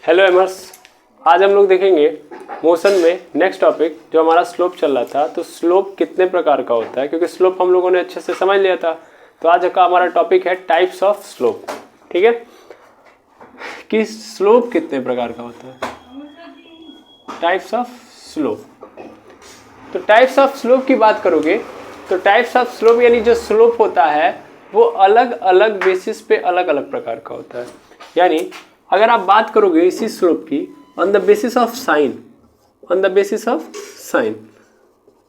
Hello एमर्स, आज हम लोग देखेंगे मोशन में नेक्स्ट टॉपिक जो हमारा स्लोप चल रहा था। तो स्लोप कितने प्रकार का होता है, क्योंकि स्लोप हम लोगों ने अच्छे से समझ लिया था। तो आज का हमारा टॉपिक है टाइप्स ऑफ स्लोप। ठीक है, कि स्लोप कितने प्रकार का होता है, टाइप्स ऑफ स्लोप। तो टाइप्स ऑफ स्लोप की बात करोगे तो टाइप्स ऑफ स्लोप यानी जो स्लोप होता है वो अलग अलग बेसिस पे अलग अलग प्रकार का होता है। यानी अगर आप बात करोगे इसी स्लोप की on the basis of sine, on the basis of sine,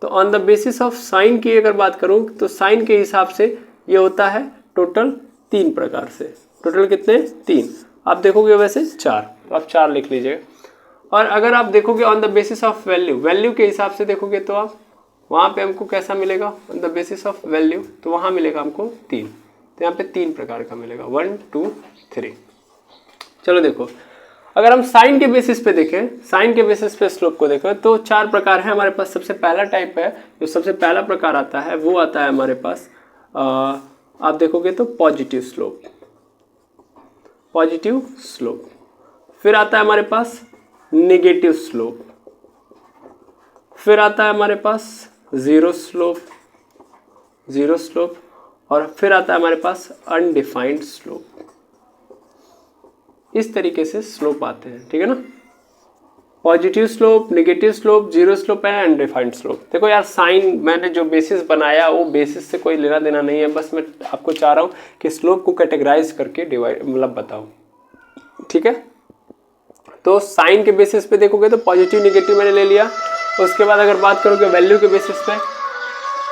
तो on the basis of sine की अगर बात करूं तो साइन के हिसाब से ये होता है टोटल 3 प्रकार से। टोटल कितने? 3। आप देखोगे वैसे 4, तो आप 4 लिख लीजिएगा। और अगर आप देखोगे on the basis of value, value के हिसाब से देखोगे तो आप वहाँ पे हमको कैसा मिलेगा on the basis of value, तो वहाँ मिलेगा हमको 3। तो यहाँ पे 3 प्रकार का मिलेगा, 1 2 3। चलो देखो, अगर हम साइन के बेसिस पे देखें, साइन के बेसिस पे स्लोप को देखें तो 4 प्रकार है हमारे पास। सबसे पहला टाइप है, जो सबसे पहला प्रकार आता है वो आता है हमारे पास, आप देखोगे तो पॉजिटिव स्लोप, पॉजिटिव स्लोप। फिर आता है हमारे पास नेगेटिव स्लोप, फिर आता है हमारे पास जीरो स्लोप, जीरो स्लोप, और फिर आता है हमारे पास अनडिफाइंड स्लोप। इस तरीके से स्लोप आते हैं, ठीक है ना। Positive slope, negative slope, zero slope and undefined slope. देखो यार, साइन मैंने जो बेसिस बनाया वो बेसिस से कोई लेना देना नहीं है, बस मैं आपको चाह रहा हूँ कि स्लोप को कैटेगराइज करके डिवाइड मतलब बताऊँ, ठीक है। तो साइन के बेसिस पे देखोगे तो पॉजिटिव नेगेटिव मैंने ले लिया। उसके बाद अगर बात करोगे वैल्यू के बेसिस पे,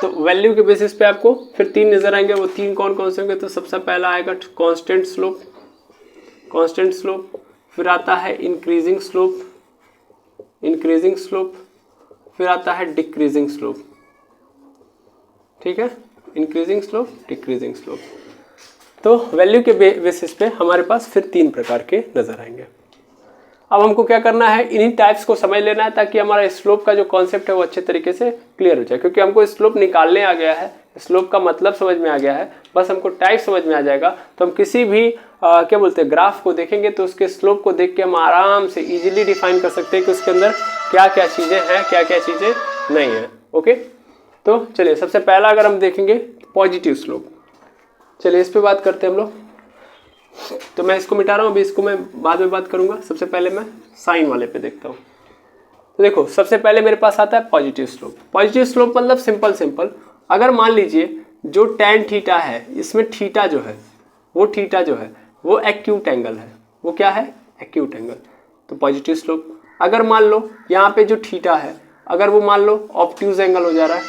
तो वैल्यू के बेसिस पे आपको फिर 3 नजर आएंगे। वो 3 कौन कौन से होंगे? तो सबसे पहला आएगा कांस्टेंट स्लोप, कांस्टेंट स्लोप। फिर आता है इंक्रीजिंग स्लोप, इंक्रीजिंग स्लोप। फिर आता है डिक्रीजिंग स्लोप, ठीक है, इंक्रीजिंग स्लोप, डिक्रीजिंग स्लोप। तो वैल्यू के बेसिस पे हमारे पास फिर 3 प्रकार के नजर आएंगे। अब हमको क्या करना है, इन्हीं टाइप्स को समझ लेना है ताकि हमारा स्लोप का जो कॉन्सेप्ट है वो अच्छे तरीके से क्लियर हो जाए। क्योंकि हमको स्लोप निकालने आ गया है, स्लोप का मतलब समझ में आ गया है, बस हमको टाइप समझ में आ जाएगा तो हम किसी भी क्या बोलते हैं ग्राफ को देखेंगे तो उसके स्लोप को देख के हम आराम से इजीली डिफाइन कर सकते हैं कि उसके अंदर क्या क्या चीज़ें हैं, क्या क्या चीज़ें नहीं है। ओके, तो चलिए सबसे पहला अगर हम देखेंगे पॉजिटिव स्लोप, चलिए इस पर बात करते हैं हम लोग। तो मैं इसको मिटा रहा हूँ, अभी इसको मैं बाद में बात करूंगा। सबसे पहले मैं साइन वाले पे देखता हूँ। तो देखो, सबसे पहले मेरे पास आता है पॉजिटिव स्लोप। पॉजिटिव स्लोप मतलब सिंपल सिंपल, अगर मान लीजिए जो tan थीटा है, इसमें थीटा जो है वो थीटा जो है वो एक्यूट एंगल है। वो क्या है? Acute angle. तो पॉजिटिव स्लोप। अगर मान लो यहाँ पे जो थीटा है, अगर वो मान लो ऑब्ट्यूज एंगल हो जा रहा है,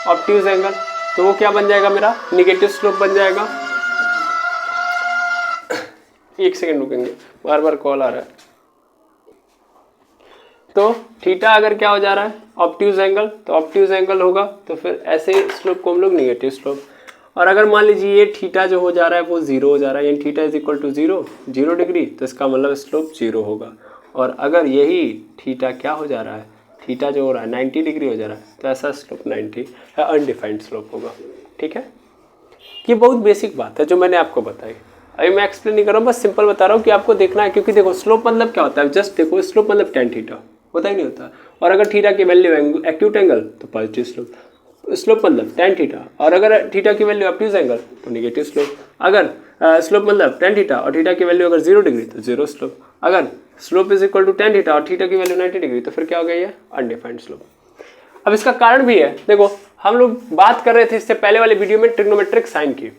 ऑब्ट्यूज एंगल, तो वो क्या बन जाएगा? मेरा निगेटिव स्लोप बन जाएगा। एक सेकेंड रुकेंगे, बार बार कॉल आ रहा है। तो थीटा अगर क्या हो जा रहा है? ऑब्ट्यूज एंगल, तो ऑब्ट्यूज एंगल होगा तो फिर ऐसे स्लोप को हम लोग निगेटिव स्लोप। और अगर मान लीजिए ये थीटा जो हो जा रहा है वो 0 हो जा रहा है, यानी theta is equal to 0, 0 degree, तो इसका मतलब स्लोप 0 होगा। और अगर यही थीटा क्या हो जा रहा है, थीटा जो हो रहा है 90 डिग्री हो जा रहा है, तो ऐसा स्लोप 90 है, अनडिफाइंड स्लोप होगा। ठीक है, ये बहुत बेसिक बात है जो मैंने आपको बताई। अभी मैं एक्सप्लेन नहीं कर रहा हूँ, बस सिंपल बता रहा हूँ कि आपको देखना है। क्योंकि देखो, स्लोप मतलब क्या होता है, जस्ट देखो, स्लोप मतलब tan थीटा होता ही नहीं होता। और अगर थीटा की वैल्यू एक्यूट एंगल तो पॉजिटिव स्लोप, स्लोप मतलब tan थीटा। और अगर थीटा की वैल्यू ऑब्ट्यूज एंगल तो निगेटिव स्लोप। अगर स्लोप मतलब tan थीटा और थीटा की वैल्यू अगर 0 डिग्री तो 0 स्लोप। अगर slope is equal to tan theta और थीटा की वैल्यू 90 डिग्री तो फिर क्या हो गया? ये अनडिफाइंड स्लोप। अब इसका कारण भी है, देखो हम लोग बात कर रहे थे इससे पहले वाले वीडियो में ट्रिग्नोमेट्रिक साइन की,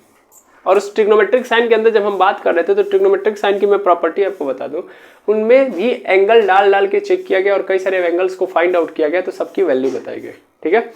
और उस ट्रिग्नोमेट्रिक साइन के अंदर जब हम बात कर रहे थे तो ट्रिग्नोमेट्रिक साइन की मैं प्रॉपर्टी आपको बता दूं, उनमें भी एंगल डाल डाल के चेक किया गया और कई सारे एंगल्स को फाइंड आउट किया गया, तो सबकी वैल्यू बताई गई। ठीक है,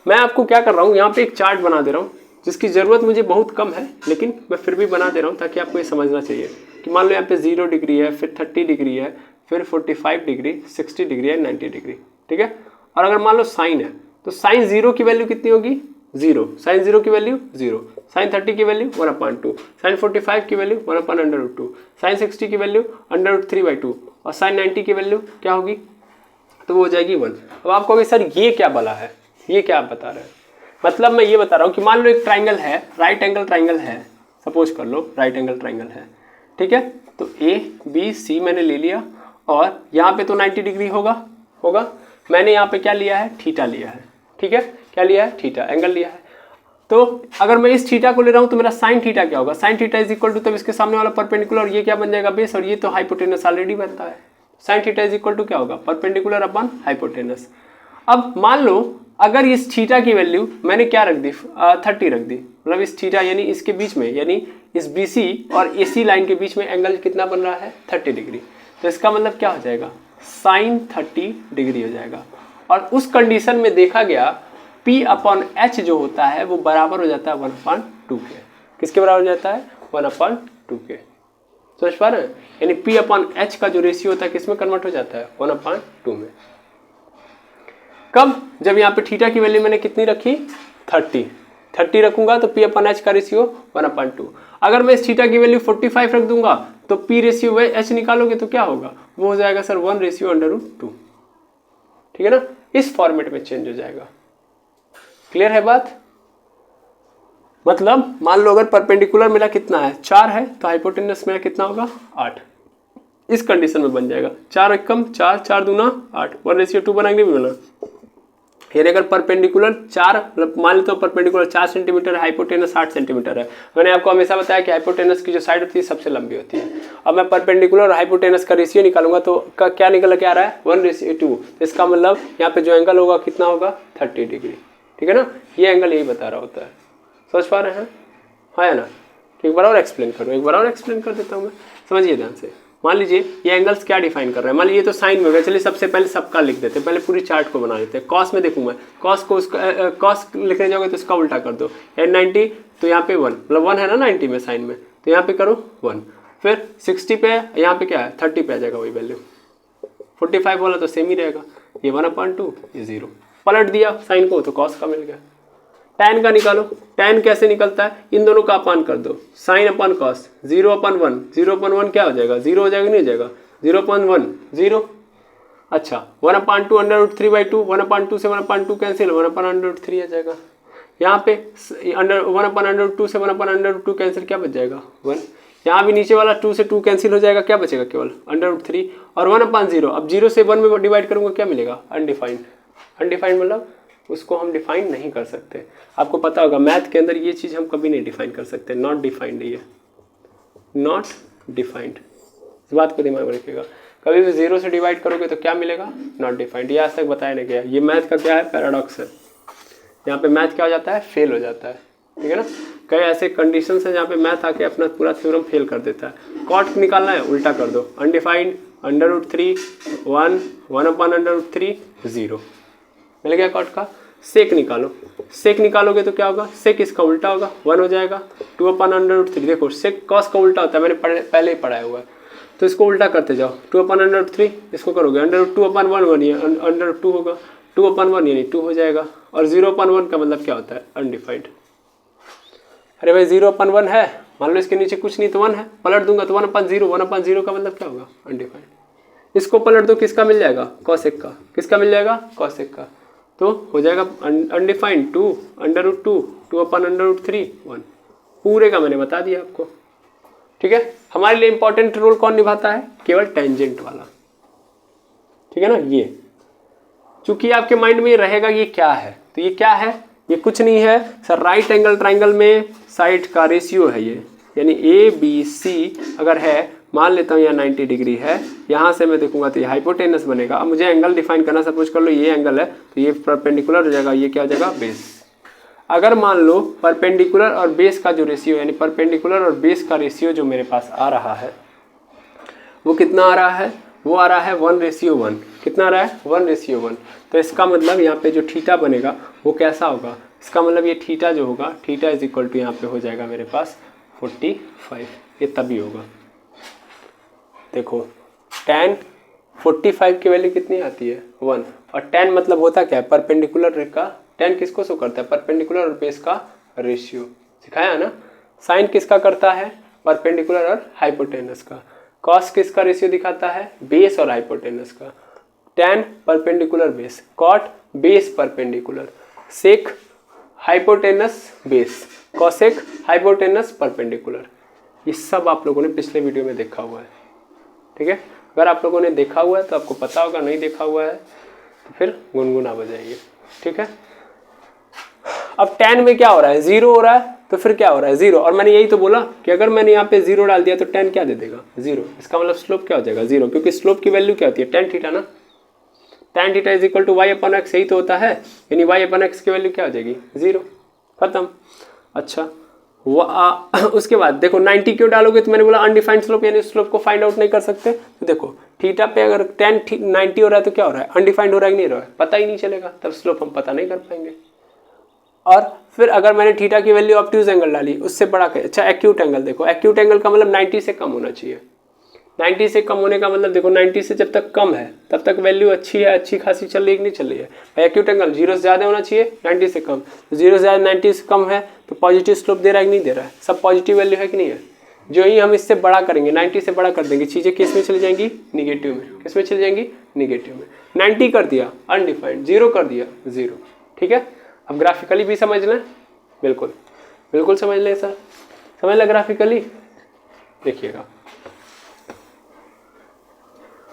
मैं आपको क्या कर रहा हूँ, यहाँ पे एक चार्ट बना दे रहा हूँ जिसकी जरूरत मुझे बहुत कम है, लेकिन मैं फिर भी बना दे रहा हूँ ताकि आपको ये समझना चाहिए कि मान लो यहाँ पे 0 डिग्री है, फिर 30 डिग्री है, फिर 45 डिग्री, 60 डिग्री है, 90 डिग्री। ठीक है, और अगर मान लो साइन है तो साइन 0 की वैल्यू कितनी होगी? 0। साइन 0 की वैल्यू 0। साइन 30 की वैल्यू 1/2। साइन 45 की वैल्यू 1/√2। साइन 60 की वैल्यू √3/2। और साइन 90 की वैल्यू क्या होगी? तो वो हो जाएगी 1। अब आप कहोगे सर ये क्या बला है, ये क्या आप बता रहे हैं? मतलब मैं ये बता रहा हूँ कि मान लो एक ट्राइंगल है, राइट एंगल ट्राइंगल है, सपोज कर लो राइट एंगल ट्राइंगल है। ठीक है, तो ए बी सी मैंने ले लिया और यहाँ पे तो 90 डिग्री होगा। मैंने यहाँ पे क्या लिया है, थीटा लिया है। ठीक है, क्या लिया है, थीटा एंगल लिया है। तो अगर मैं इस थीटा को ले रहा हूँ तो मेरा साइन थीटा क्या होगा, sine theta is equal to, तब इसके सामने वाला परपेंडिकुलर, ये क्या बन जाएगा, बेस, और ये तो हाइपोटेनस ऑलरेडी बनता है। Sine theta is equal to क्या होगा, परपेंडिकुलर अपॉन हाइपोटेनस। अब मान लो अगर इस थीटा की वैल्यू मैंने क्या रख दी, 30 रख दी, मतलब इस थीटा यानी इसके बीच में, यानी इस BC और AC लाइन के बीच में एंगल कितना बन रहा है, 30 डिग्री। तो इसका मतलब क्या हो जाएगा, साइन 30 डिग्री हो जाएगा। और उस कंडीशन में देखा गया P अपॉन H जो होता है वो बराबर हो जाता है 1/2 के। किसके बराबर हो जाता है, 1/2 के। समझ पा रहे हैं, यानी P अपॉन H का जो रेशियो होता है किसमें कन्वर्ट हो जाता है, 1/2 में। कब, जब यहाँ पे थीटा की वैल्यू मैंने कितनी रखी, 30 रखूंगा तो P अपॉन H का रेशियो 1/2। अगर मैं इस थीटा की वैल्यू 45 रख दूंगा तो P रेशियो H निकालोगे तो क्या होगा, वो हो जाएगा सर 1/√2। ठीक है ना, इस फॉर्मेट में चेंज हो जाएगा। क्लियर है बात, मतलब मान लो अगर परपेंडिकुलर मेरा कितना है, 4 है, तो हाइपोटेनस मेरा कितना होगा, 8। इस कंडीशन में बन जाएगा 4 एकम 4, 4 दूना 8, 1/2 बनाएंगे भी बना। यानी अगर परपेंडिकुलर 4, मतलब मान लेते हो परपेंडिकुलर 4 सेंटीमीटर है, हाइपोटेनस 8 सेंटीमीटर है। मैंने आपको हमेशा बताया कि हाइपोटेनस की जो साइड होती है सबसे लंबी होती है। अब मैं परपेंडिकुलर और हाइपोटेनस का रेशियो निकालूंगा तो क्या निकल के आ रहा है, 1/2। तो इसका मतलब यहाँ पे जो एंगल होगा कितना होगा, 30 डिग्री। ठीक है ना, ये एंगल यही बता रहा होता है। समझ पा रहे हैं, हाँ या ना, एक बार और एक्सप्लेन करो, एक बार और एक्सप्लेन कर देता हूँ मैं, समझिए ध्यान से। मान लीजिए ये एंगल्स क्या डिफाइन कर रहे हैं, मान लीजिए तो साइन में हो गया। चलिए सबसे पहले सबका लिख देते हैं, पहले पूरी चार्ट को बना देते हैं। कॉस में देखूँ मैं, कॉस को उसका कॉस लिखने जाओगे तो इसका उल्टा कर दो, एन 90 तो यहाँ पे 1, मतलब 1 है ना 90 में साइन में, तो यहाँ पे करो 1। फिर 60 पे यहाँ पे क्या है, 30 पे आ जाएगा वही वैल्यू। 45 वाला तो सेम ही रहेगा, ये 1/2, ये 0। पलट दिया साइन को तो कॉस का मिल गया। टैन का निकालो, टैन कैसे निकलता है, इन दोनों का अपान कर दो, साइन अपॉन कॉस, 0/1, 0/1 क्या हो जाएगा, 0 हो जाएगा, नहीं हो जाएगा, 0/1 0। अच्छा 1/2 √3/2, 1/2 से 1/2 कैंसिल, 1/√3 आ जाएगा। यहाँ पे 1/2 से 1/2 कैंसिल, क्या बच जाएगा 1। यहाँ भी नीचे वाला 2 से 2 कैंसिल हो जाएगा, क्या बचेगा केवल √3 और 1/0। अब 0 से 1 में डिवाइड करूँगा क्या मिलेगा, अनडिफाइंड। अनडिफाइंड मतलब उसको हम डिफाइन नहीं कर सकते। आपको पता होगा मैथ के अंदर ये चीज़ हम कभी नहीं डिफाइन कर सकते, नॉट डिफाइंड। ये नॉट डिफाइंड, इस बात को दिमाग में रखिएगा। कभी भी 0 से डिवाइड करोगे तो क्या मिलेगा, नॉट डिफाइंड। ये आज तक बताया नहीं गया, ये मैथ का क्या है, पैराडॉक्स है। यहाँ पे मैथ क्या हो जाता है, फेल हो जाता है। ठीक है ना, कई ऐसे कंडीशंस हैं जहाँ पे मैथ आके अपना पूरा थ्योरम फेल कर देता है। कॉट निकालना है, उल्टा कर दो, अनडिफाइंड √3 1, 1/√3 0 मिल गया कॉट का। सेक निकालो, सेक निकालोगे तो क्या होगा, सेक इसका उल्टा होगा, 1 हो जाएगा, 2/√3। देखो सेक कॉस का उल्टा होता है, मैंने पहले ही पढ़ाया हुआ है, तो इसको उल्टा करते जाओ, 2/√3 इसको करोगे, √2/1 ये √2 होगा, 2/1 यानी 2 हो जाएगा। और 0/1 का मतलब क्या होता है, अनडिफाइंड। अरे भाई 0/1 है, मान लो इसके नीचे कुछ नहीं तो 1 है, पलट दूंगा तो 1/0, 1/0 का मतलब क्या होगा, अनडिफाइंड। इसको पलट दो, किसका मिल जाएगा, कॉसेक का। किसका मिल जाएगा, कॉसेक का, तो हो जाएगा अनडिफाइंड 2/2, 2/√3 1। पूरे का मैंने बता दिया आपको। ठीक है, हमारे लिए इंपॉर्टेंट रोल कौन निभाता है, केवल टेंजेंट वाला। ठीक है ना, ये चूंकि आपके माइंड में रहेगा ये क्या है, तो ये क्या है, ये कुछ नहीं है सर, राइट एंगल ट्राइंगल में साइड का रेशियो है ये, यानी ABC अगर है, मान लेता हूँ यहाँ 90 डिग्री है, यहाँ से मैं देखूंगा तो ये हाइपोटेनस बनेगा। अब मुझे एंगल डिफाइन करना, सपोज कर लो ये एंगल है तो ये परपेंडिकुलर हो जाएगा, ये क्या हो जाएगा, बेस। अगर मान लो परपेंडिकुलर और बेस का जो रेशियो, यानी परपेंडिकुलर और बेस का रेशियो जो मेरे पास आ रहा है वो कितना आ रहा है, वो आ रहा है 1:1। कितना आ रहा है, 1:1। तो इसका मतलब यहाँ पे जो थीटा बनेगा वो कैसा होगा, इसका मतलब ये थीटा जो होगा, थीटा इज इक्वल टू यहाँ पे हो जाएगा मेरे पास 45। ये तभी होगा, देखो tan 45 की वैल्यू कितनी आती है, 1। और tan मतलब होता क्या है, परपेंडिकुलर का, tan किसको शो करता है, परपेंडिकुलर और बेस का रेशियो, सिखाया ना। साइन किसका करता है, परपेंडिकुलर और हाइपोटेनस का। कॉस किसका रेशियो दिखाता है, बेस और हाइपोटेनस का। tan perpendicular base, cot base perpendicular, sec hypotenuse base, cosec hypotenuse perpendicular. ये सब आप लोगों ने पिछले वीडियो में देखा हुआ है, ठीक है। अगर आप लोगों ने देखा हुआ है तो आपको पता होगा, नहीं देखा हुआ है तो फिर गुनगुना बजाइए, ठीक है। अब tan में क्या हो रहा है, 0 हो रहा है, तो फिर क्या हो रहा है 0, और मैंने यही तो बोला कि अगर मैंने यहाँ पे 0 डाल दिया तो tan क्या दे देगा 0, इसका मतलब स्लोप क्या हो जाएगा 0, क्योंकि स्लोप की वैल्यू क्या होती है tan थीटा ना, tan theta is equal to y upon x, यही तो होता है, यानी y अपन एक्स की वैल्यू क्या हो जाएगी 0, खत्म। अच्छा उसके बाद देखो 90 क्यों डालोगे, तो मैंने बोला अनडिफाइंड स्लोप, यानी स्लोप को फाइंड आउट नहीं कर सकते। तो देखो थीटा पे अगर tan 90 हो रहा है तो क्या हो रहा है, अनडिफाइंड हो रहा है कि नहीं हो रहा है, पता ही नहीं चलेगा, तब स्लोप हम पता नहीं कर पाएंगे। और फिर अगर मैंने थीटा की वैल्यू ऑब्ट्यूज एंगल डाली, उससे बड़ा अच्छा एक्यूट एंगल, देखो एक्यूट एंगल का मतलब 90 से कम होना चाहिए, 90 से कम होने का मतलब देखो 90 से जब तक कम है तब तक वैल्यू अच्छी है, अच्छी खासी चल रही है कि नहीं चल रही है। एक्यूट एंगल 0 से ज़्यादा होना चाहिए, 90 से कम, तो 0 से ज़्यादा 90 से कम है तो पॉजिटिव स्लोप दे रहा है कि नहीं दे रहा है, सब पॉजिटिव वैल्यू है कि नहीं है। जो ही हम इससे बड़ा करेंगे, 90 से बड़ा कर देंगे, चीज़ें किस में चली जाएंगी, निगेटिव में, किस में चली जाएंगी, निगेटिव में। 90 कर दिया अनडिफाइंड, 0 कर दिया 0, ठीक है। अब ग्राफिकली भी समझ लें, बिल्कुल बिल्कुल समझ लें सर, समझ लें ग्राफिकली, देखिएगा।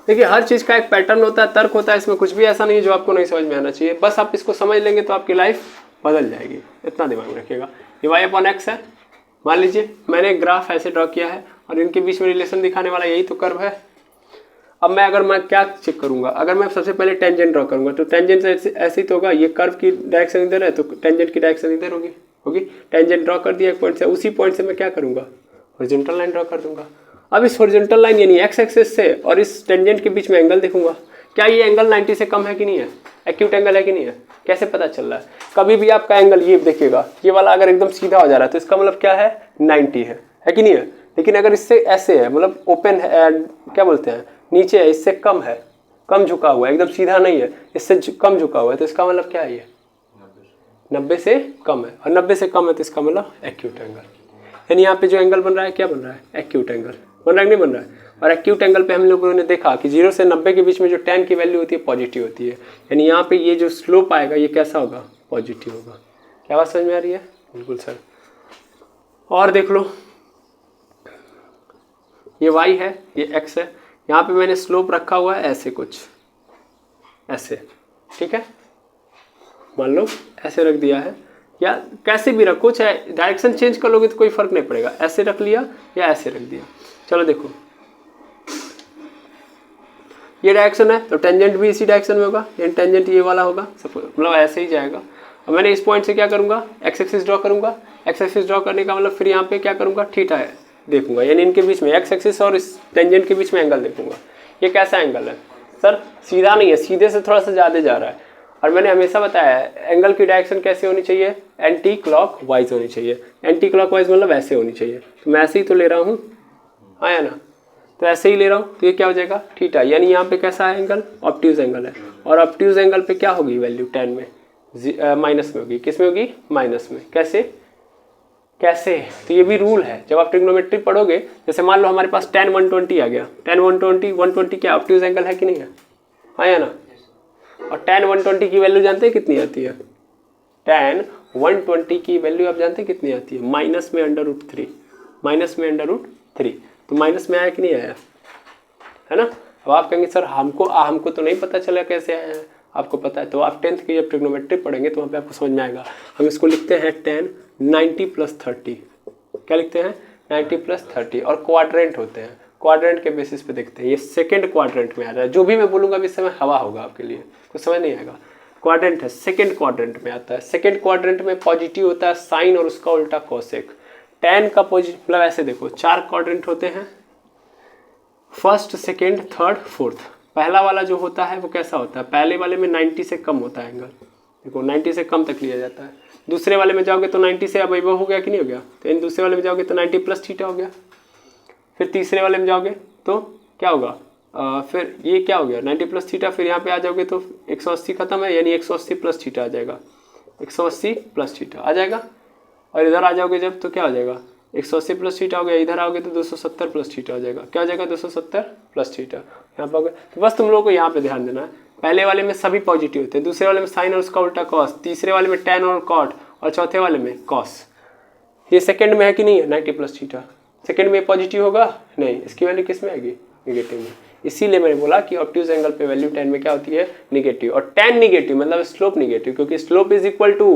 देखिए हर चीज़ का एक पैटर्न होता है, तर्क होता है, इसमें कुछ भी ऐसा नहीं है जो आपको नहीं समझ में आना चाहिए, बस आप इसको समझ लेंगे तो आपकी लाइफ बदल जाएगी, इतना दिमाग में रखिएगा। ये y अपॉन एक्स है, मान लीजिए मैंने एक ग्राफ ऐसे ड्रॉ किया है और इनके बीच में रिलेशन दिखाने वाला यही तो कर्व है। अब मैं क्या चेक करूंगा, अगर मैं सबसे पहले टेंजेंट ड्रॉ करूंगा तो टेंजेंट ऐसे ही तो होगा, ये कर्व की डायरेक्शन इधर है तो टेंजेंट की डायरेक्शन इधर होगी। टेंजेंट ड्रॉ कर दिया एक पॉइंट से, उसी पॉइंट से मैं क्या करूंगा, हॉरिजॉन्टल लाइन ड्रॉ कर दूंगा। अब इस हॉरिजॉन्टल लाइन यानी एक्स एक्सिस से और इस टेंजेंट के बीच में एंगल देखूंगा, क्या ये एंगल 90 से कम है कि नहीं है, एक्यूट एंगल है कि नहीं है, कैसे पता चल रहा है। कभी भी आपका एंगल ये देखिएगा, ये वाला अगर एकदम सीधा हो जा रहा है तो इसका मतलब क्या है 90 है कि नहीं है। लेकिन अगर इससे ऐसे है, मतलब ओपन है, क्या बोलते हैं, नीचे है, इससे कम है, कम झुका हुआ है, एकदम सीधा नहीं है, इससे कम झुका हुआ है, तो इसका मतलब क्या है, ये 90 से कम है, और 90 से कम है तो इसका मतलब एक्यूट एंगल। यानी यहाँ पे जो एंगल बन रहा है क्या बन रहा है, एक्यूट एंगल बन रहा है कि नहीं बन रहा है। और एक्यूट एंगल पे हम लोगों ने देखा कि 0 से 90 के बीच में जो tan की वैल्यू होती है पॉजिटिव होती है, यानी यहाँ पे ये जो स्लोप आएगा ये कैसा होगा, पॉजिटिव होगा। क्या बात समझ में आ रही है, बिल्कुल सर। और देख लो ये y है, ये x है, यहाँ पे मैंने स्लोप रखा हुआ है ऐसे कुछ, ऐसे, ठीक है, मान लो ऐसे रख दिया है, या कैसे भी रखो, चाहे डायरेक्शन चेंज कर लोगे तो कोई फर्क नहीं पड़ेगा, ऐसे रख लिया या ऐसे रख दिया। चलो देखो ये डायरेक्शन है तो टेंजेंट भी इसी डायरेक्शन में होगा, यानी टेंजेंट ये वाला होगा, सब मतलब ऐसे ही जाएगा। अब मैंने इस पॉइंट से क्या करूंगा, एक्स एक्सिस ड्रॉ करूंगा, एक्स एक्सिस ड्रॉ करने का मतलब फिर यहाँ पे क्या करूंगा, थीटा है देखूंगा, यानी इनके बीच में एक्स एक्सिस और इस टेंजेंट के बीच में एंगल देखूंगा। ये कैसा एंगल है सर, सीधा नहीं है, सीधे से थोड़ा सा ज़्यादा जा रहा है। और मैंने हमेशा बताया है एंगल की डायरेक्शन कैसे होनी चाहिए, एंटी क्लॉक वाइज होनी चाहिए। एंटी क्लॉक वाइज मतलब ऐसे होनी चाहिए, तो मैं ऐसे ही तो ले रहा हूँ, आया ना, तो ऐसे ही ले रहा हूँ, तो ये क्या हो जाएगा थीटा, यानी यहाँ पे कैसा है एंगल, ऑब्ट्यूज एंगल है। और ऑब्ट्यूज एंगल पे क्या होगी वैल्यू, tan में माइनस में होगी, किस में होगी, माइनस में। कैसे कैसे, तो ये भी रूल है जब आप ट्रिग्नोमेट्री पढ़ोगे। जैसे मान लो हमारे पास tan 120 आ गया, tan 120 क्या ऑब्ट्यूज एंगल है कि नहीं है, आया ना। और tan 120 की वैल्यू जानते हैं कितनी आती है, tan 120 की वैल्यू आप जानते हैं कितनी आती है, माइनस में √3, माइनस में √3, तो माइनस में आया कि नहीं आया, है ना। अब आप कहेंगे सर हमको तो नहीं पता चला कैसे आया है, आपको पता है तो आप 10th की जब ट्रिग्नोमेट्री पढ़ेंगे तो वहाँ पे आपको समझ में आएगा। हम इसको लिखते हैं tan 90 + 30, क्या लिखते हैं 90 + 30, और क्वाड्रेंट होते हैं, क्वाड्रेंट के बेसिस पे देखते हैं। ये सेकंड क्वाड्रेंट में आ रहा है, जो भी मैं बोलूँगा इस समय हवा होगा आपके लिए, कुछ समझ नहीं आएगा। क्वाड्रेंट है, सेकंड क्वाड्रेंट में आता है। सेकंड क्वाड्रेंट में पॉजिटिव होता है साइन और उसका उल्टा कोसेक। tan का पॉजिटिव मतलब ऐसे देखो 4 क्वाड्रेंट होते हैं, फर्स्ट, सेकंड, थर्ड, फोर्थ। पहला वाला जो होता है वो कैसा होता है, पहले वाले में 90 से कम होता है एंगल, देखो 90 से कम तक लिया जाता है। दूसरे वाले में जाओगे तो 90 से, अब वो हो गया कि नहीं हो गया, तो इन दूसरे वाले में जाओगे तो 90 + थीटा हो गया। फिर तीसरे वाले में जाओगे तो क्या होगा, फिर ये क्या हो गया 90 + थीटा, फिर यहाँ पे आ जाओगे तो 180 खत्म है, यानी 180 + थीटा आ जाएगा, 180 + थीटा आ जाएगा। और इधर आ जाओगे जब तो क्या हो जाएगा 180 + थीटा हो गया, इधर आओगे तो 270 + थीटा हो जाएगा, क्या हो जाएगा 270 + थीटा यहाँ पे हो गया। तो बस तुम लोगों को यहाँ पे ध्यान देना है, पहले वाले में सभी पॉजिटिव होते हैं, दूसरे वाले में साइन और उसका उल्टा कॉस, तीसरे वाले में tan और कॉट, और चौथे वाले में कॉस। ये सेकंड में है कि नहीं है 90 + थीटा, सेकंड में पॉजिटिव होगा नहीं, इसकी वैल्यू किस में आएगी, निगेटिव में। इसीलिए मैंने बोला कि ऑब्ट्यूज एंगल पे वैल्यू tan में क्या होती है, निगेटिव। और tan निगेटिव मतलब स्लोप निगेटिव, क्योंकि slope is equal to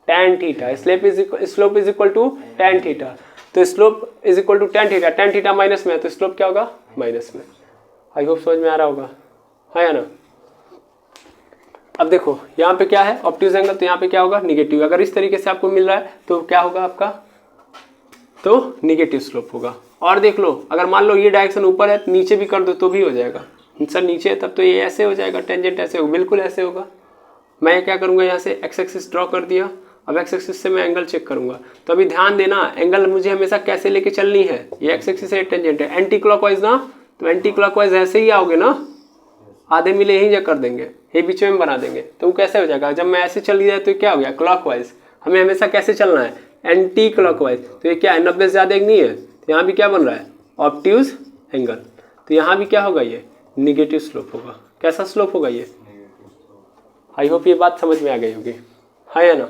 tan theta, slope is equal to tan theta. तो slope is equal to tan theta minus में है, तो स्लोप क्या होगा, माइनस में। आई होप समझ में आ रहा होगा, हाँ या ना। अब देखो यहाँ पे क्या है, ऑब्ट्यूज एंगल, तो यहाँ पे क्या होगा, निगेटिव। अगर इस तरीके से आपको मिल रहा है तो क्या होगा आपका, तो निगेटिव स्लोप होगा। और देख लो, अगर मान लो ये डायरेक्शन ऊपर है, नीचे भी कर दो तो भी हो जाएगा। सर नीचे है तब तो ये ऐसे हो जाएगा, टेंजेंट ऐसे होगा, बिल्कुल ऐसे होगा। मैं क्या करूँगा, यहाँ से एक्स एक्सिस ड्रॉ कर दिया। अब एक्स एक्सिस से मैं एंगल चेक करूँगा। तो अभी ध्यान देना, एंगल मुझे हमेशा कैसे लेके चलनी है, ये एक्स एक्सिस है, टेंजेंट है, एंटी क्लॉकवाइज ना, तो एंटी क्लॉकवाइज ऐसे ही आओगे ना, आधे मिले यहीं जा कर देंगे, ये बीच में बना देंगे, तो वो कैसे हो जाएगा, जब मैं ऐसे चल गया तो क्या हो गया, क्लॉकवाइज। हमें हमेशा कैसे चलना है, एंटी क्लॉकवाइज। तो ये क्या है, 90 से ज़्यादा एक नहीं है, तो यहाँ भी क्या बन रहा है, ऑब्ट्यूज एंगल। तो यहाँ भी क्या होगा, ये निगेटिव स्लोप होगा। कैसा स्लोप होगा ये, आई होप ये बात समझ में आ गई होगी, हाँ या ना,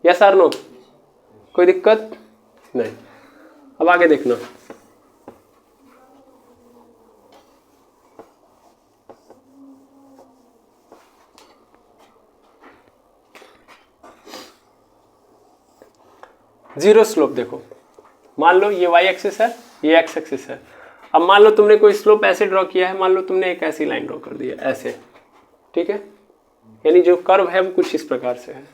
यस और नो, कोई दिक्कत नहीं। अब आगे देखना, जीरो स्लोप। देखो मान लो ये वाई एक्सिस है, ये एक्स एक्सिस है। अब मान लो तुमने कोई स्लोप ऐसे ड्रॉ किया है, मान लो तुमने एक ऐसी लाइन ड्रॉ कर दी है ऐसे, ठीक है, यानी जो कर्व है वो कुछ इस प्रकार से है।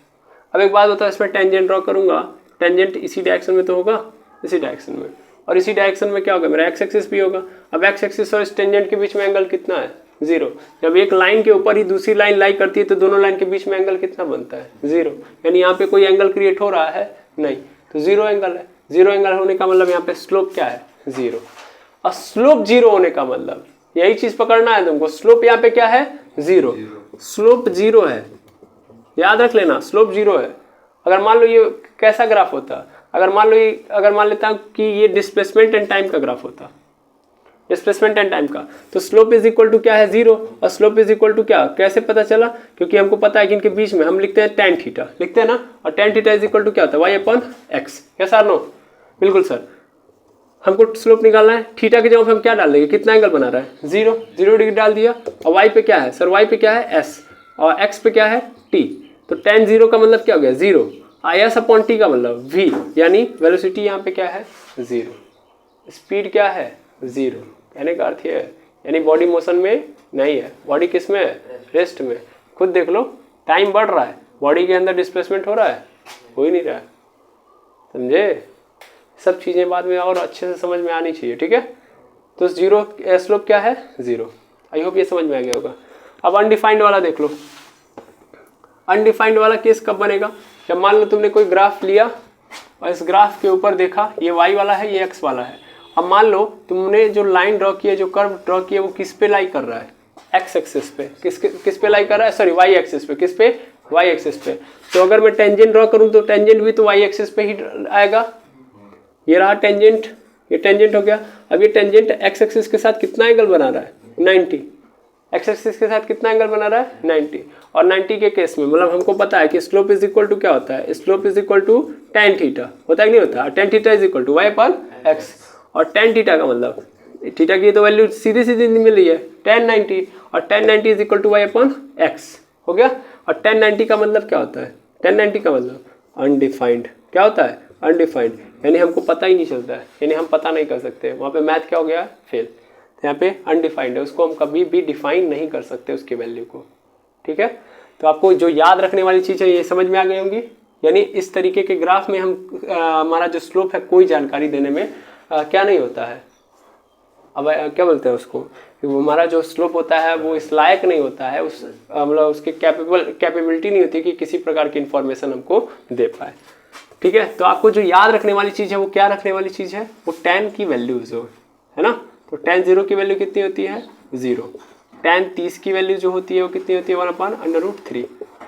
अब एक बात होता है, इसमें टेंजेंट ड्रॉ करूंगा, टेंजेंट इसी डायरेक्शन में तो होगा, इसी डायरेक्शन में, और इसी डायरेक्शन में क्या होगा, मेरा एक्स एक्सिस भी होगा। अब एक्स एक्सिस और इस टेंजेंट के बीच में एंगल कितना है, 0। जब एक लाइन के ऊपर ही दूसरी लाइन लाई करती है तो दोनों लाइन के बीच में एंगल कितना बनता है, 0। यानी यहाँ पे कोई एंगल क्रिएट हो रहा है नहीं, तो 0 एंगल है। 0 एंगल होने का मतलब यहाँ पे स्लोप क्या है, 0। और स्लोप 0 होने का मतलब यही चीज पकड़ना है तुमको, स्लोप यहाँ पे क्या है, 0। स्लोप 0 है, याद रख लेना, स्लोप 0 है। अगर मान लो ये कैसा ग्राफ होता, अगर मान लेता हूँ कि ये डिस्प्लेसमेंट एंड टाइम का ग्राफ होता, डिस्प्लेसमेंट एंड टाइम का, तो स्लोप इज इक्वल टू क्या है, 0। और स्लोप इज इक्वल टू क्या, कैसे पता चला, क्योंकि हमको पता है कि इनके बीच में हम लिखते हैं tan थीटा, लिखते हैं ना, और tan theta is equal to क्या होता है, y/x। कैसा नो, बिल्कुल सर। हमको स्लोप निकालना है, थीटा के जगह पे हम क्या डाल देंगे, कितना एंगल बना रहा है, 0 डिग्री डाल दिया। और y पे क्या है सर, y पे क्या है s, और x पे क्या है t। तो tan 0 का मतलब क्या हो गया, 0। s/t का मतलब v, यानी वेलोसिटी यहाँ पे क्या है, 0। स्पीड क्या है, 0। कहने का अर्थ ये है, यानी बॉडी मोशन में नहीं है, बॉडी किस में है, रेस्ट में। खुद देख लो, टाइम बढ़ रहा है, बॉडी के अंदर डिस्प्लेसमेंट हो रहा है, हो ही नहीं रहा है, समझे। सब चीज़ें बाद में और अच्छे से समझ में आनी चाहिए, ठीक है। तो 0 स्लोप क्या है, 0। आई होप ये समझ में आ गया होगा। अब अनडिफाइंड वाला देख लो, अनडिफाइंड वाला केस कब बनेगा, जब मान लो तुमने कोई ग्राफ लिया और इस ग्राफ के ऊपर देखा, ये y वाला है, ये x वाला है। अब मान लो तुमने जो लाइन ड्रॉ की है, जो कर्व ड्रॉ की है, वो किस पे लाई कर रहा है, एक्स एक्सिस पे। किस पे लाई कर रहा है, सॉरी वाई एक्सिस पे। किस पे, वाई एक्सिस पे। तो अगर मैं टेंजेंट ड्रॉ करूं तो टेंजेंट भी तो वाई एक्सिस पे ही आएगा। ये रहा टेंजेंट, ये टेंजेंट हो गया। अब ये टेंजेंट एक्स एक्सिस के साथ कितना एंगल बना रहा है, 90। एक्स एक्सिस के साथ कितना एंगल बना रहा है, 90। और 90 के केस में मतलब हमको पता है कि स्लोप इज इक्वल टू क्या होता है, slope is equal to tan theta, होता है कि नहीं होता। tan theta is equal to y/x। और tan थीटा का मतलब, थीटा की तो वैल्यू सीधी सीधी मिल रही है, tan 90, और tan 90 is equal to y/x हो गया। और tan 90 का मतलब क्या होता है, tan 90 का मतलब अनडिफाइंड। क्या होता है, अनडिफाइंड, यानी हमको पता ही नहीं चलता है, यानी हम पता नहीं कर सकते। वहाँ पे मैथ क्या हो गया, फेल। यहाँ पे अनडिफाइंड है, उसको हम कभी भी डिफाइन नहीं कर सकते उसकी वैल्यू को, ठीक है। तो आपको जो याद रखने वाली चीज़ है ये समझ में आ गई होंगी। यानी इस तरीके के ग्राफ में हम हमारा जो स्लोप है कोई जानकारी देने में क्या नहीं होता है, अब क्या बोलते हैं उसको, वो हमारा जो स्लोप होता है वो इस लायक नहीं होता है, उस मतलब उसकी कैपेबिलिटी नहीं होती कि किसी प्रकार की इंफॉर्मेशन हमको दे पाए, ठीक है। तो आपको जो याद रखने वाली चीज़ है वो क्या रखने वाली चीज़ है, वो tan की वैल्यूज हो, है ना। तो tan 0 की वैल्यू कितनी होती है, 0। tan 30 की वैल्यू जो होती है वो कितनी होती है, 1/√3।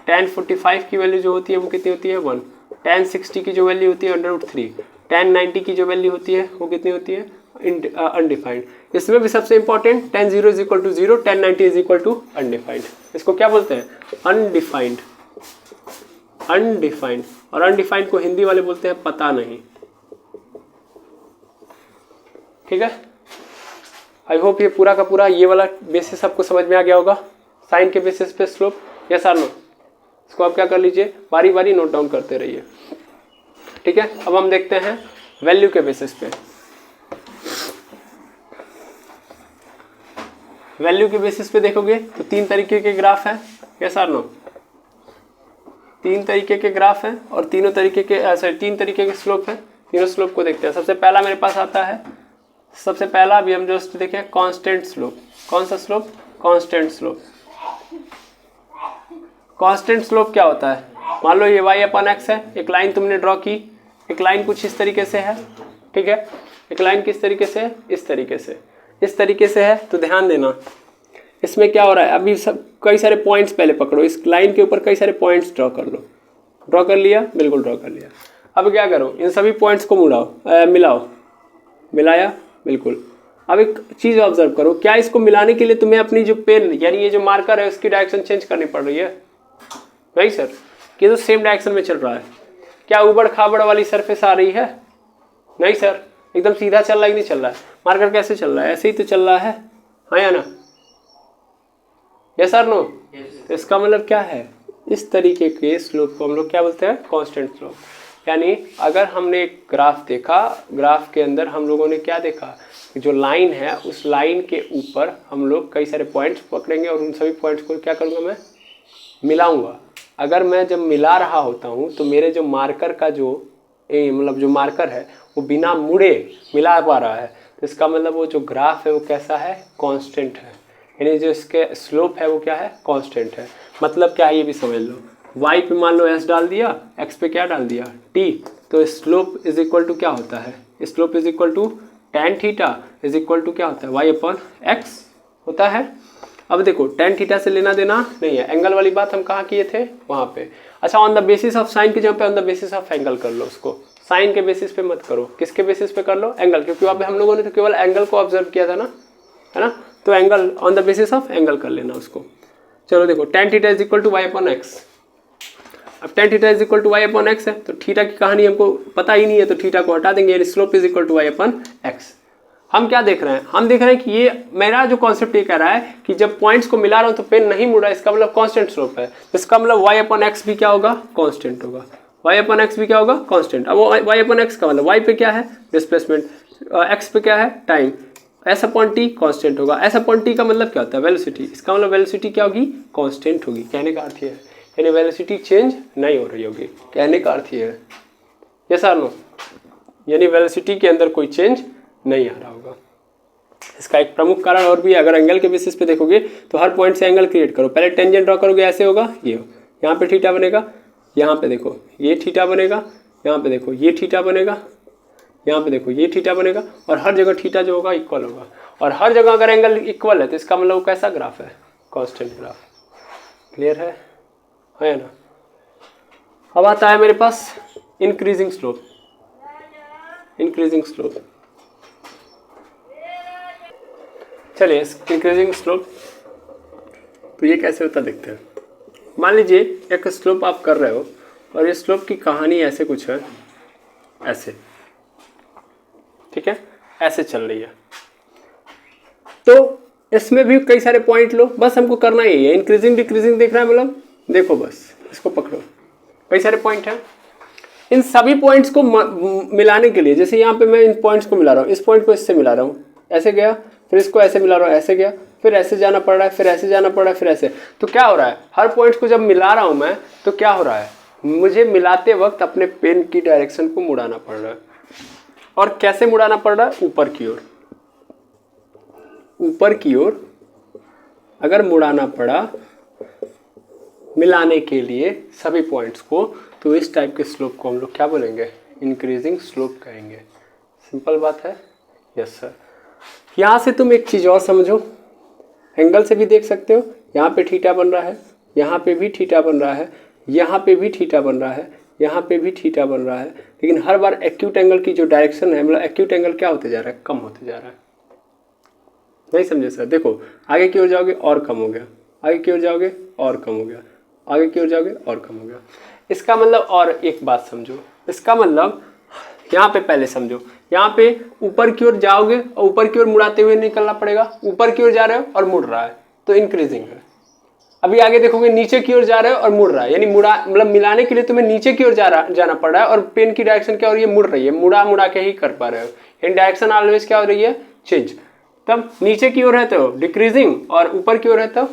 tan 45 की वैल्यू जो होती है वो कितनी होती है, 1। tan 60 की जो वैल्यू होती है √3। tan 90 की जो वैल्यू होती है वो कितनी होती है, अनडिफाइंड। इसमें भी सबसे important tan 0 is equal to 0, tan 90 is equal to undefined. इसको क्या बोलते हैं, अनडिफाइंड। अनडिफाइंड, और अनडिफाइंड को हिंदी वाले बोलते हैं पता नहीं। ठीक है, आई होप ये पूरा का पूरा ये वाला बेसिस आपको समझ में आ गया होगा, साइन के बेसिस पे स्लोप, यस और नो। इसको आप क्या कर लीजिए, बारी बारी नोट डाउन करते रहिए, ठीक है। अब हम देखते हैं वैल्यू के बेसिस पे। वैल्यू के बेसिस पे देखोगे तो 3 तरीके के ग्राफ है, यस और नो। 3 तरीके के ग्राफ हैं और 3 तरीके के स्लोप है। तीनों स्लोप को देखते हैं। सबसे पहला मेरे पास आता है, सबसे पहला अभी हम जस्ट देखें कांस्टेंट स्लोप। कौन सा slope? Constant slope. Constant slope क्या होता है? मान लो ये y/x है, एक लाइन तुमने ड्रॉ की, एक लाइन कुछ इस तरीके से है, ठीक है। एक लाइन किस तरीके से है? इस तरीके से, इस तरीके से है। तो ध्यान देना इसमें क्या हो रहा है, अभी सब कई सारे पॉइंट्स पहले पकड़ो, इस लाइन के ऊपर कई सारे पॉइंट्स ड्रॉ कर लो। ड्रॉ कर लिया? बिल्कुल ड्रॉ कर लिया। अब क्या करो, इन सभी पॉइंट्स को मिलाओ। मिलाया? बिल्कुल। अब एक चीज़ ऑब्जर्व करो, क्या इसको मिलाने के लिए तुम्हें अपनी जो पेन यानी ये जो मार्कर है उसकी डायरेक्शन चेंज करनी पड़ रही है? नहीं सर, ये तो सेम डायरेक्शन में चल रहा है। क्या उबड़ खाबड़ वाली सरफेस आ रही है? नहीं सर, एकदम सीधा चल रहा है कि नहीं चल रहा है? मार्कर कैसे चल रहा है? ऐसे ही तो चल रहा है, हाँ या ना? Yes sir, no? तो इसका मतलब क्या है, इस तरीके के स्लोप को हम लोग क्या बोलते हैं? Constant slope. यानी अगर हमने एक ग्राफ देखा, ग्राफ के अंदर हम लोगों ने क्या देखा, जो लाइन है उस लाइन के ऊपर हम लोग कई सारे पॉइंट्स पकड़ेंगे और उन सभी पॉइंट्स को क्या करूँगा, मैं मिलाऊंगा। अगर मैं जब मिला रहा होता हूँ तो मेरे जो मार्कर का जो मतलब जो मार्कर है वो बिना मुड़े मिला पा रहा है, तो इसका मतलब वो जो ग्राफ है वो कैसा है? कांस्टेंट है। यानी जो इसके स्लोप है वो क्या है? कांस्टेंट है। मतलब क्या है ये भी समझ लो, y पे मान लो s डाल दिया, x पे क्या डाल दिया? t। तो स्लोप इज इक्वल टू क्या होता है? Slope is equal to tan theta is equal to क्या होता है? y/x होता है। अब देखो tan थीटा से लेना देना नहीं है, एंगल वाली बात हम कहाँ किए थे? वहाँ पे। अच्छा, on the basis of sine की जगह पे on the basis of angle कर लो उसको। साइन के बेसिस पे मत करो, किसके बेसिस पे कर लो? एंगल, क्योंकि वहाँ पे हम लोगों ने तो केवल एंगल को ऑब्जर्व किया था ना, है ना? तो angle on the basis of angle कर लेना उसको। चलो देखो, tan theta is equal to y/x। अब tan theta is equal to y/x है, तो थीटा की कहानी हमको पता ही नहीं है, तो थीटा को हटा देंगे, यानी slope is equal to y/x। हम क्या देख रहे हैं? हम देख रहे हैं कि ये मेरा जो कॉन्सेप्ट ये कह रहा है कि जब पॉइंट्स को मिला रहा हूँ तो पेन नहीं मुड़ रहा है, इसका मतलब कांस्टेंट स्लोप है। इसका मतलब y/x भी क्या होगा? कांस्टेंट होगा। y/x भी क्या होगा? कांस्टेंट। अब y/x का मतलब y पे क्या है? डिस्प्लेसमेंट, x पे क्या है? टाइम। s/t कांस्टेंट होगा। s/t का मतलब क्या होता है? वेलोसिटी। इसका मतलब वेलोसिटी क्या होगी? कांस्टेंट होगी। कहने का अर्थ ये है, यानी वेलोसिटी चेंज नहीं हो रही होगी, कहने का अर्थ ये है। यस और नो? यानी वेलोसिटी के अंदर कोई चेंज नहीं आ रहा होगा। इसका एक प्रमुख कारण और भी है, अगर एंगल के बेसिस पे देखोगे तो हर पॉइंट से एंगल क्रिएट करो। पहले टेंजेंट ड्रॉ करोगे, ऐसे होगा, ये हो, यहाँ पे थीटा बनेगा, यहाँ पे देखो ये थीटा बनेगा, यहाँ पे देखो ये थीटा बनेगा, यहाँ पे देखो ये थीटा बनेगा, और हर जगह थीटा जो होगा इक्वल होगा। और हर जगह अगर एंगल इक्वल है तो इसका मतलब वो कैसा ग्राफ है? Constant graph. क्लियर है ना? अब आता है मेरे पास इंक्रीजिंग स्लोप। इंक्रीजिंग स्लोप, चलिए इंक्रीजिंग स्लोप तो ये कैसे होता देखते हैं। मान लीजिए एक स्लोप आप कर रहे हो और ये स्लोप की कहानी ऐसे कुछ है, ऐसे, ठीक है, ऐसे चल रही है। तो इसमें भी कई सारे पॉइंट लो, बस हमको करना ही है। इंक्रीजिंग डिक्रीजिंग देख रहा है, मतलब देखो बस इसको पकड़ो, कई सारे पॉइंट हैं। इन सभी पॉइंट्स को मिलाने के लिए, जैसे यहाँ पे मैं इन पॉइंट्स को मिला रहा हूँ, इस पॉइंट को इससे मिला रहा हूँ, ऐसे गया, फिर इसको ऐसे मिला रहा हूँ, ऐसे गया, फिर ऐसे जाना पड़ रहा है, फिर ऐसे जाना पड़ रहा है, फिर ऐसे। तो क्या हो रहा है, हर पॉइंट्स को जब मिला रहा हूँ मैं, तो क्या हो रहा है, मुझे मिलाते वक्त अपने पेन की डायरेक्शन को मुड़ाना पड़ रहा है। और कैसे मुड़ाना पड़ रहा है? ऊपर की ओर। ऊपर की ओर अगर मुड़ाना पड़ा मिलाने के लिए सभी पॉइंट्स को, तो इस टाइप के स्लोप को हम लोग क्या बोलेंगे? इंक्रीजिंग स्लोप कहेंगे। सिंपल बात है। Yes sir. यहाँ से तुम एक चीज़ और समझो, एंगल से भी देख सकते हो, यहाँ पे थीटा बन रहा है, यहाँ पे भी थीटा बन रहा है, यहाँ पे भी थीटा बन रहा है, यहाँ पे भी थीटा बन रहा है, लेकिन हर बार एक्यूट एंगल की जो डायरेक्शन है, मतलब एक्यूट एंगल क्या होते जा रहा है? कम होते जा रहा है। नहीं समझे सर? देखो आगे की ओर जाओगे और कम हो गया, आगे की ओर जाओगे और कम हो गया, आगे की ओर जाओगे और कम हो गया। इसका मतलब, और एक बात समझो, इसका मतलब यहाँ पे पहले समझो, यहाँ पे ऊपर की ओर जाओगे और ऊपर की ओर मुड़ाते हुए निकलना पड़ेगा, ऊपर की ओर जा रहे हो और मुड़ रहा है तो इंक्रीजिंग है। अभी आगे देखोगे नीचे की ओर जा रहे हो और मुड़ रहा है, यानी मुड़ा मतलब मिलाने के लिए तुम्हें नीचे की ओर जाना पड़ रहा है और पेन की डायरेक्शन क्या हो रही है, मुड़ रही है, मुड़ा मुड़ा के ही कर पा रहे हो, यानी डायरेक्शन ऑलवेज क्या हो रही है, चेंज। तब नीचे की ओर रहते हो डिक्रीजिंग और ऊपर की ओर रहते हो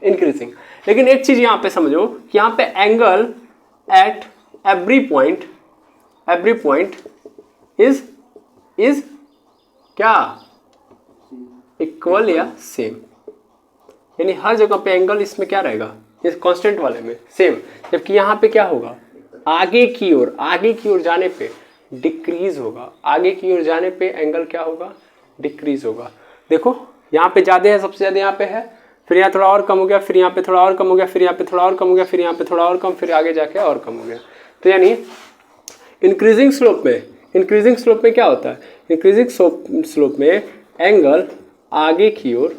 इंक्रीजिंग। लेकिन एक चीज यहाँ पे समझो कि यहाँ पे angle at every point is क्या, इक्वल या सेम, यानी हर जगह पे एंगल इसमें क्या रहेगा, इस कांस्टेंट वाले में सेम। जबकि यहाँ पे क्या होगा, आगे की ओर जाने पे डिक्रीज होगा, आगे की ओर जाने पे एंगल क्या होगा, डिक्रीज होगा। देखो यहाँ पे ज्यादा है, सबसे ज्यादा यहाँ पे है, फिर यहाँ थोड़ा और कम हो गया, फिर यहाँ पे थोड़ा और कम हो गया, फिर यहाँ पे थोड़ा और कम हो गया, फिर यहाँ पे थोड़ा और कम, फिर आगे जाके और कम हो गया। तो यानी इंक्रीजिंग स्लोप में क्या होता है, इंक्रीजिंग स्लोप में एंगल आगे की ओर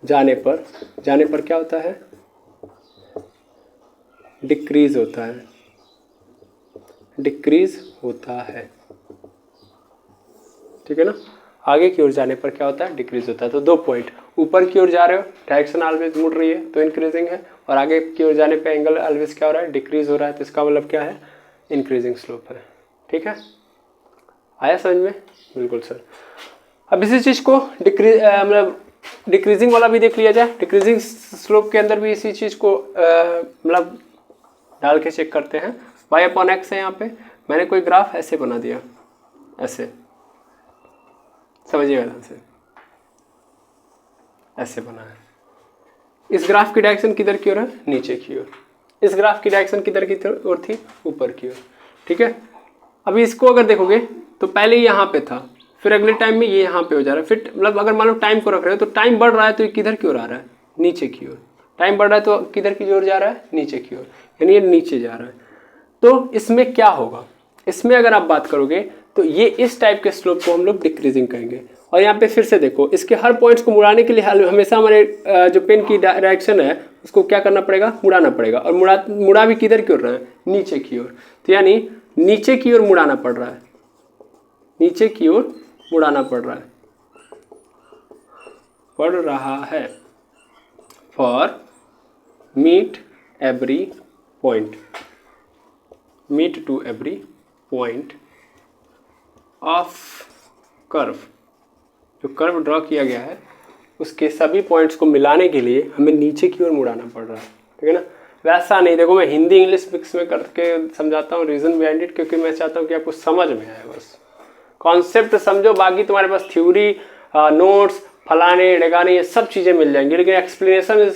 जाने पर क्या होता है, डिक्रीज होता है। ठीक है ना, आगे की ओर जाने पर क्या होता है, डिक्रीज होता है। तो 2 पॉइंट, ऊपर की ओर जा रहे हो डायरेक्शन ऑलवेज मुड़ रही है तो इंक्रीजिंग है, और आगे की ओर जाने पे एंगल ऑलवेज क्या हो रहा है, डिक्रीज हो रहा है, तो इसका मतलब क्या है, इंक्रीजिंग स्लोप है। ठीक है, आया समझ में? बिल्कुल सर। अब इसी चीज को मतलब डिक्रीजिंग वाला भी देख लिया जाए। डिक्रीजिंग स्लोप के अंदर भी इसी चीज को मतलब डाल के चेक करते हैं। y/x है, यहाँ पे मैंने कोई ग्राफ ऐसे बना दिया, ऐसे समझिएगा ध्यान से, ऐसे बना है। इस ग्राफ की डायरेक्शन किधर की ओर है, नीचे की ओर। इस ग्राफ की डायरेक्शन किधर की ओर थी, ऊपर की ओर। ठीक है, अभी इसको अगर देखोगे तो पहले यहाँ पे था, फिर अगले टाइम में ये यहाँ पे हो जा रहा है, फिर मतलब अगर मान लो टाइम को रख रहे हो तो टाइम बढ़ रहा है तो ये किधर की ओर आ रहा है, नीचे की ओर। टाइम बढ़ रहा है तो किधर की ओर जा रहा है, नीचे की ओर, यानी ये नीचे जा रहा है। तो इसमें क्या होगा, इसमें अगर आप बात करोगे तो ये इस टाइप के स्लोप को हम लोग डिक्रीजिंग कहेंगे। और यहाँ पे फिर से देखो, इसके हर पॉइंट्स को मुड़ाने के लिए हमेशा हमारे जो पेन की डायरेक्शन है उसको क्या करना पड़ेगा, मुड़ाना पड़ेगा। और मुड़ा भी किधर की ओर रहा है, नीचे की ओर। तो यानी नीचे की ओर मुड़ाना पड़ रहा है, नीचे की ओर मुड़ाना पड़ रहा है for meet to every point of curve. जो कर्व ड्रॉ किया गया है उसके सभी पॉइंट्स को मिलाने के लिए हमें नीचे की ओर मुड़ाना पड़ रहा है। ठीक है ना, वैसा नहीं। देखो मैं हिंदी इंग्लिश मिक्स में करके समझाता हूँ, रीजन बिहाइंड इट, क्योंकि मैं चाहता हूँ कि आपको समझ में आए, बस कॉन्सेप्ट समझो। बाकी तुम्हारे पास थ्योरी, नोट्स, फलाने ढेगाने ये सब चीज़ें मिल जाएंगी, लेकिन एक्सप्लेनेशन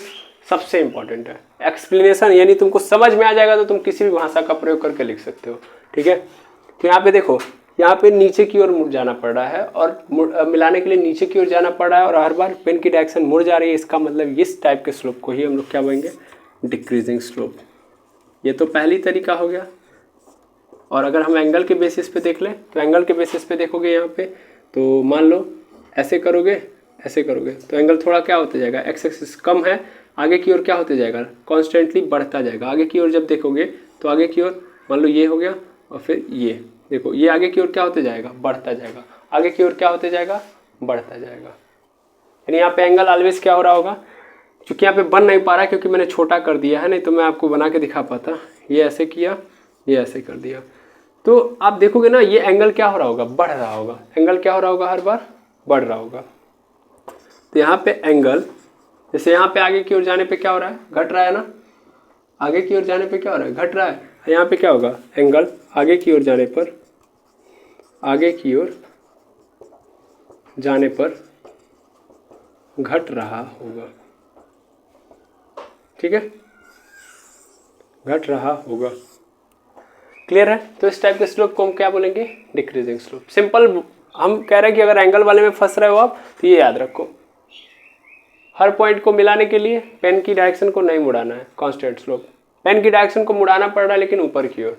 सबसे इंपॉर्टेंट है। एक्सप्लेनेशन यानी तुमको समझ में आ जाएगा तो तुम किसी भी भाषा का प्रयोग करके लिख सकते हो। ठीक है, तो यहाँ पे देखो, यहाँ पे नीचे की ओर मुड़ जाना पड़ रहा है और मिलाने के लिए नीचे की ओर जाना पड़ रहा है, और हर बार पेन की डायरेक्शन मुड़ जा रही है। इसका मतलब इस टाइप के स्लोप को ही हम लोग क्या बोलेंगे, डिक्रीजिंग स्लोप। ये तो पहली तरीका हो गया। और अगर हम एंगल के बेसिस पे देख लें तो एंगल के बेसिस पे देखोगे यहाँ पे, तो मान लो ऐसे करोगे तो एंगल थोड़ा क्या होता जाएगा, एक्स एक्सिस कम है, आगे की ओर क्या होते जाएगा, कॉन्स्टेंटली बढ़ता जाएगा। आगे की ओर जब देखोगे तो आगे की ओर मान लो ये हो गया, और फिर ये देखो, ये आगे की ओर क्या होते जाएगा, बढ़ता जाएगा। आगे की ओर क्या होते जाएगा, बढ़ता जाएगा। यानी यहाँ पे एंगल ऑलवेज क्या हो रहा होगा, क्योंकि यहाँ पे बन नहीं पा रहा है क्योंकि मैंने छोटा कर दिया है, नहीं तो मैं आपको बना के दिखा पाता। ये ऐसे किया, ये ऐसे कर दिया, तो आप देखोगे ना ये एंगल क्या हो रहा होगा, बढ़ रहा होगा। एंगल क्या हो रहा होगा, हर बार बढ़ रहा होगा। तो यहाँ पे एंगल, जैसे यहाँ पे आगे की ओर जाने पे क्या हो रहा है, घट रहा है ना, आगे की ओर जाने पे क्या हो रहा है, घट रहा है। यहाँ पे क्या होगा, एंगल आगे की ओर जाने पर घट रहा होगा। ठीक है, घट रहा होगा। क्लियर है? तो इस टाइप के स्लोप को हम क्या बोलेंगे, डिक्रीजिंग स्लोप। सिंपल हम कह रहे हैं कि अगर एंगल वाले में फंस रहे हो आप तो ये याद रखो, हर पॉइंट को मिलाने के लिए पेन की डायरेक्शन को नहीं मुड़ाना है, कांस्टेंट स्लोप। पेन की डायरेक्शन को मुड़ाना पड़ रहा है लेकिन ऊपर की ओर,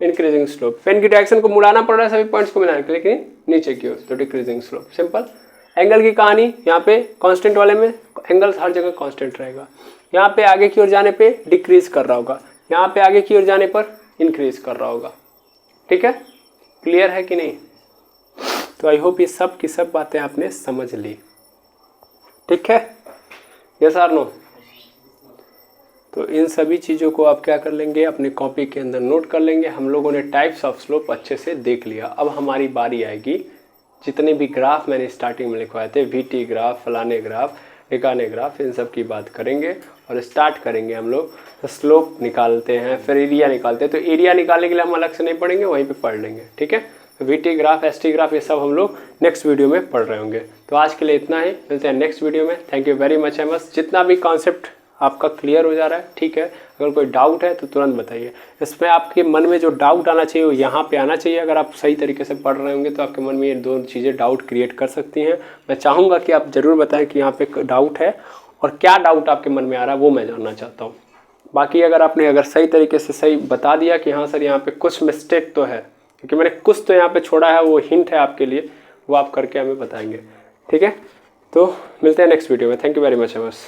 इंक्रीजिंग स्लोप। पेन की डायरेक्शन को मुड़ाना पड़ रहा है सभी पॉइंट्स को मिलाने के लिए, लेकिन नीचे की ओर, तो डिक्रीजिंग स्लोप। सिंपल। एंगल की कहानी, यहाँ पे कांस्टेंट वाले में एंगल हर जगह कांस्टेंट रहेगा, यहाँ पे आगे की ओर जाने पे डिक्रीज कर रहा होगा। यहाँ पे आगे की ओर जाने पर इंक्रीज कर रहा होगा। ठीक है, क्लियर है कि नहीं? तो आई होप ये सब की सब बातें आपने समझ ली। ठीक है, यस और नो? तो इन सभी चीज़ों को आप क्या कर लेंगे, अपने कॉपी के अंदर नोट कर लेंगे। हम लोगों ने टाइप्स ऑफ स्लोप अच्छे से देख लिया। अब हमारी बारी आएगी, जितने भी ग्राफ मैंने स्टार्टिंग में लिखवाए थे, वीटी ग्राफ, फलाने ग्राफ, ढिकाने ग्राफ, इन सब की बात करेंगे और स्टार्ट करेंगे हम लोग। तो स्लोप निकालते हैं, फिर एरिया निकालते हैं। तो एरिया निकालने के लिए हम अलग से नहीं पढ़ेंगे, वहीं पे पढ़ लेंगे। ठीक है, वीटी ग्राफ, एसटी ग्राफ, ये सब हम लोग नेक्स्ट वीडियो में पढ़ रहे होंगे। तो आज के लिए इतना ही, मिलते हैं नेक्स्ट वीडियो में। Thank you very much. बस जितना भी कॉन्सेप्ट आपका क्लियर हो जा रहा है, ठीक है। अगर कोई डाउट है तो तुरंत बताइए। इसमें आपके मन में जो डाउट आना चाहिए वो यहाँ पे आना चाहिए। अगर आप सही तरीके से पढ़ रहे होंगे तो आपके मन में ये दो चीज़ें डाउट क्रिएट कर सकती हैं। मैं चाहूँगा कि आप ज़रूर बताएं कि यहाँ पे डाउट है और क्या डाउट आपके मन में आ रहा है, वो मैं जानना चाहता हूँ। बाकी अगर आपने सही तरीके से सही बता दिया कि हाँ सर यहाँ पे कुछ मिस्टेक तो है, क्योंकि मैंने कुछ तो यहाँ पे छोड़ा है, वो हिंट है आपके लिए, वो आप करके हमें बताएंगे। ठीक है, तो मिलते हैं नेक्स्ट वीडियो में। थैंक यू वेरी मच बस।